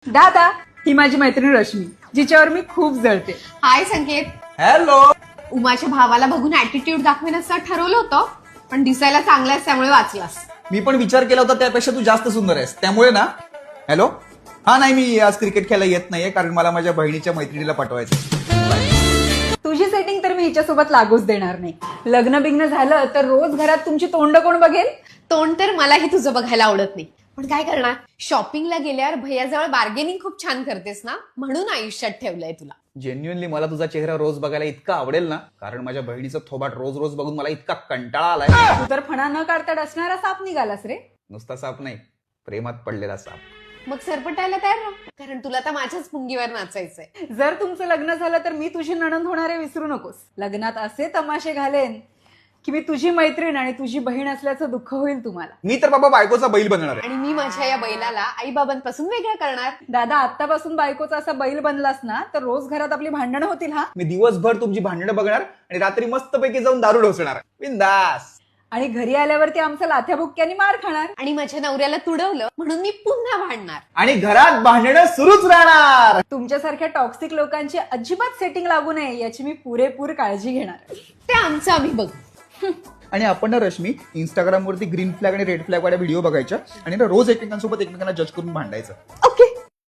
दादा, ही माझी मैत्रीण रश्मी, जिच्यावर मी खूप जळते. हाय संकेत. हॅलो. उमाच्या भावाला बघून ऍटिट्यूड दाखवेन असं ठरवलं होतं, पण दिसायला चांगला आहेस त्यामुळे वाचलास. मी पण विचार केला होता त्यापेक्षा तू जास्त सुंदर आहेस त्यामुळे ना. हॅलो. हा नाही, मी आज क्रिकेट खेळायला येत नाहीये कारण मला माझ्या बहिणीच्या मैत्रिणीला पटवायचं. तुझी सेटिंग तर मी हिच्यासोबत लागूच देणार नाही. लग्न बिग्न झालं तर रोज घरात तुमची तोंड कोण बघेल? तोंड तर मलाही तुझं बघायला आवडत नाही, पण काय करणार, शॉपिंगला गेल्यावर भैयाजवळ बार्गेनिंग खूप छान करतेस ना, म्हणून आयुष्यात ठेवलंय तुला. जेन्युअनली मला तुझा चेहरा रोज बघायला इतका आवडेल ना, कारण माझ्या बहिणीचं थोबाट रोज रोज बघून मला इतका कंटाळा आलाय. तू तर फणा न काढता डसणारा साप निघालास रे. नुसता साप नाही, प्रेमात पडलेला साप. मग सरपटायला तयार राहा, कारण तुला तर माझ्याच पुंगीवर नाचायचंय. जर तुमचं लग्न झालं तर मी तुझी नणंद होणारे विसरू नकोस. लग्नात असे तमाशे घालेन की मी तुझी मैत्रीण आणि तुझी बहीण असल्याचं दुःख होईल तुम्हाला. मी तर बाबा बायकोचा बैल बनणार आहे. आणि मी माझ्या या बैलाला आई बाबांपासून वेगळं करणार. दादा, आतापासून बायकोचा असा बैल बनलास ना तर रोज घरात आपली भांडणं होतील. हा, मी दिवसभर तुमची भांडणं बघणार आणि रात्री मस्तपैकी जाऊन दारू ढोसणार बिंदास. आणि घरी आल्यावरती आमचं लाथ्या बुक्क्यानी मार खाणार. आणि माझ्या नवऱ्याला तुडवलं म्हणून मी पुन्हा भांडणार. आणि घरात भांडणं सुरूच राहणार. तुमच्यासारख्या टॉक्सिक लोकांची अजिबात सेटिंग लागू नये याची मी पुरेपूर काळजी घेणार. ते आमचं आम्ही बघू. आणि आपण ना रश्मी, इंस्टाग्रामवरती ग्रीन फ्लॅग आणि रेड फ्लॅग वाल्या व्हिडिओ बघायच्या आणि ना रोज एकमेकांसोबत एकमेकांना जज करून भांडायचं.